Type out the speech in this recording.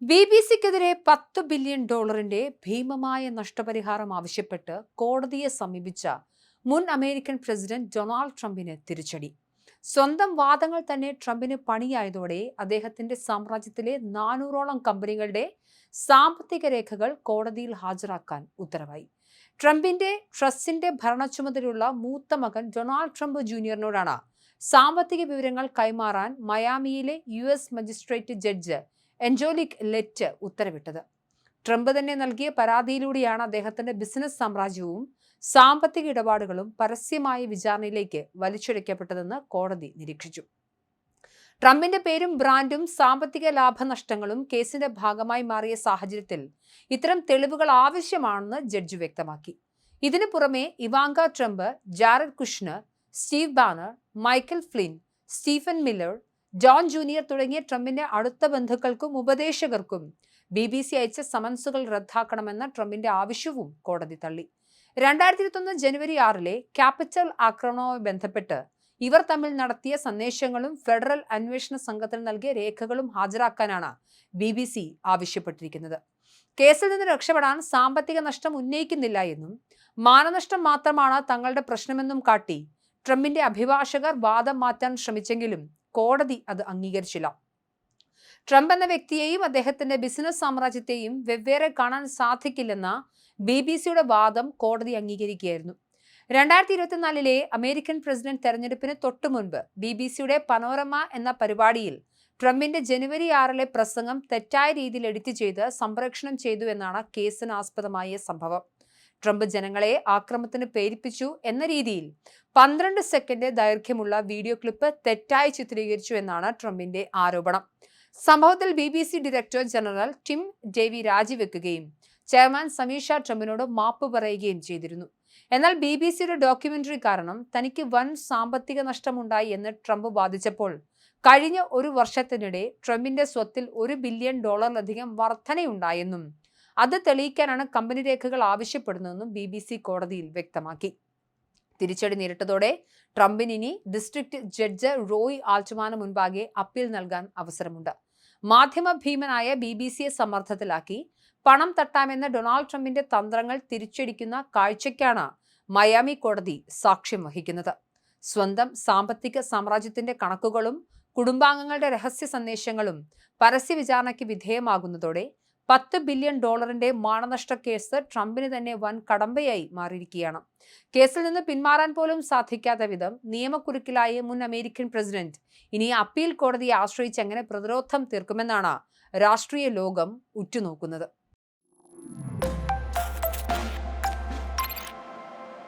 BBC-ക്കെതിരെ $10 billion ഭീമമായ നഷ്ടപരിഹാരം ആവശ്യപ്പെട്ട് കോടതിയെ സമീപിച്ച മുൻ അമേരിക്കൻ പ്രസിഡന്റ് ഡൊണാൾഡ് ട്രംപിന് തിരിച്ചടി. സ്വന്തം വാദങ്ങൾ തന്നെ ട്രംപിന് പണിയായതോടെ അദ്ദേഹത്തിന്റെ സാമ്രാജ്യത്തിലെ 400ഓളം കമ്പനികളുടെ സാമ്പത്തിക രേഖകൾ കോടതിയിൽ ഹാജരാക്കാൻ ഉത്തരവായി. ട്രംപിന്റെ ട്രസ്റ്റിന്റെ ഭരണ ചുമതലയുള്ള മൂത്ത മകൻ ഡൊണാൾഡ് ട്രംപ് ജൂനിയറിനോടാണ് സാമ്പത്തിക വിവരങ്ങൾ കൈമാറാൻ മയാമിയിലെ US മജിസ്ട്രേറ്റ് ജഡ്ജ് എൻജോലിക് ലെറ്റ് ഉത്തരവിട്ടത്. ട്രംപ് തന്നെ നൽകിയ പരാതിയിലൂടെയാണ് അദ്ദേഹത്തിന്റെ ബിസിനസ് സാമ്രാജ്യവും സാമ്പത്തിക ഇടപാടുകളും പരസ്യമായ വിചാരണയിലേക്ക് വലിച്ചിഴക്കപ്പെട്ടതെന്ന് കോടതി നിരീക്ഷിച്ചു. ട്രംപിന്റെ പേരും ബ്രാൻഡും സാമ്പത്തിക ലാഭനഷ്ടങ്ങളും കേസിന്റെ ഭാഗമായി മാറിയ സാഹചര്യത്തിൽ ഇത്തരം തെളിവുകൾ ആവശ്യമാണെന്ന് ജഡ്ജി വ്യക്തമാക്കി. ഇതിനു പുറമെ Ivanka Trump, Jared Kushner, Steve banner, Michael Flynn, Stephen Miller, John junior തുടങ്ങിയ ട്രംപിന്റെ അടുത്ത ബന്ധുക്കൾക്കും ഉപദേശകർക്കും BBC അയച്ച സമൻസുകൾ റദ്ദാക്കണമെന്ന ട്രംപിന്റെ ആവശ്യവും കോടതി തള്ളി. 2021 ജനുവരി 6 ക്യാപിറ്റൽ ആക്രമണവുമായി ബന്ധപ്പെട്ട് ഇവർ തമ്മിൽ നടത്തിയ സന്ദേശങ്ങളും ഫെഡറൽ അന്വേഷണ സംഘത്തിന് നൽകിയ രേഖകളും ഹാജരാക്കാനാണ് BBC ആവശ്യപ്പെട്ടിരിക്കുന്നത്. കേസിൽ നിന്ന് രക്ഷപ്പെടാൻ സാമ്പത്തിക നഷ്ടം ഉന്നയിക്കുന്നില്ല എന്നും മാനനഷ്ടം മാത്രമാണ് തങ്ങളുടെ പ്രശ്നമെന്നും കാട്ടി ട്രംപിന്റെ അഭിഭാഷകർ വാദം മാറ്റാൻ ശ്രമിച്ചെങ്കിലും കോടതി അത് അംഗീകരിച്ചില്ല. ട്രംപ് എന്ന വ്യക്തിയെയും അദ്ദേഹത്തിന്റെ ബിസിനസ് സാമ്രാജ്യത്തെയും വെവ്വേറെ കാണാൻ സാധിക്കില്ലെന്ന BBC-യുടെ വാദം കോടതി അംഗീകരിക്കുകയായിരുന്നു. 2024 അമേരിക്കൻ പ്രസിഡന്റ് തെരഞ്ഞെടുപ്പിന് തൊട്ടു മുൻപ് BBC-യുടെ പനോരമ എന്ന പരിപാടിയിൽ ട്രംപിന്റെ ജനുവരി 6 പ്രസംഗം തെറ്റായ രീതിയിൽ എഡിറ്റ് ചെയ്ത് സംപ്രേഷണം ചെയ്തു എന്നാണ് കേസിന് ആസ്പദമായ സംഭവം. ട്രംപ് ജനങ്ങളെ ആക്രമണത്തിന് പ്രേരിപ്പിച്ചു എന്ന രീതിയിൽ 12 സെക്കൻഡ് ദൈർഘ്യമുള്ള വീഡിയോ ക്ലിപ്പ് തെറ്റായി ചിത്രീകരിച്ചു എന്നാണ് ട്രംപിന്റെ ആരോപണം. സംഭവത്തിൽ BBC director general Tim Davie രാജിവെക്കുകയും ചെയർമാൻ സമീഷ ട്രംപിനോട് മാപ്പ് പറയുകയും ചെയ്തിരുന്നു. എന്നാൽ BBC-യുടെ ഡോക്യുമെന്ററി കാരണം തനിക്ക് വൻ സാമ്പത്തിക നഷ്ടമുണ്ടായി എന്ന് ട്രംപ് വാദിച്ചപ്പോൾ കഴിഞ്ഞ ഒരു വർഷത്തിനിടെ ട്രംപിന്റെ സ്വത്തിൽ $1 ബില്യൺ വർധനയുണ്ടായെന്നും അത് തെളിയിക്കാനാണ് കമ്പനി രേഖകൾ ആവശ്യപ്പെടുന്നതെന്നും BBC കോടതിയിൽ വ്യക്തമാക്കി. തിരിച്ചടി നേരിട്ടതോടെ ട്രംപിന് ഇനി ഡിസ്ട്രിക്ട് ജഡ്ജ് റോയ് ആൾട്ട്മാന് മുൻപാകെ അപ്പീൽ നൽകാൻ അവസരമുണ്ട്. മാധ്യമ ഭീമനായ BBC-യെ സമ്മർദ്ദത്തിലാക്കി പണം തട്ടാമെന്ന ഡൊണാൾഡ് ട്രംപിന്റെ തന്ത്രങ്ങൾ തിരിച്ചടിക്കുന്ന കാഴ്ചയ്ക്കാണ് മയാമി കോടതി സാക്ഷ്യം വഹിക്കുന്നത്. സ്വന്തം സാമ്പത്തിക സാമ്രാജ്യത്തിന്റെ കണക്കുകളും കുടുംബാംഗങ്ങളുടെ രഹസ്യ സന്ദേശങ്ങളും പരസ്യ വിചാരണയ്ക്ക് വിധേയമാകുന്നതോടെ $10 ബില്യൺ മാനനഷ്ട കേസ് ട്രംപിന് തന്നെ വൻ കടമ്പയായി മാറിയിരിക്കുകയാണ്. കേസിൽ നിന്ന് പിന്മാറാൻ പോലും സാധിക്കാത്ത വിധം നിയമക്കുരുക്കിലായ മുൻ അമേരിക്കൻ പ്രസിഡന്റ് ഇനി അപ്പീൽ കോടതിയെ ആശ്രയിച്ച് എങ്ങനെ പ്രതിരോധം തീർക്കുമെന്നാണ് രാഷ്ട്രീയ ലോകം ഉറ്റുനോക്കുന്നത്.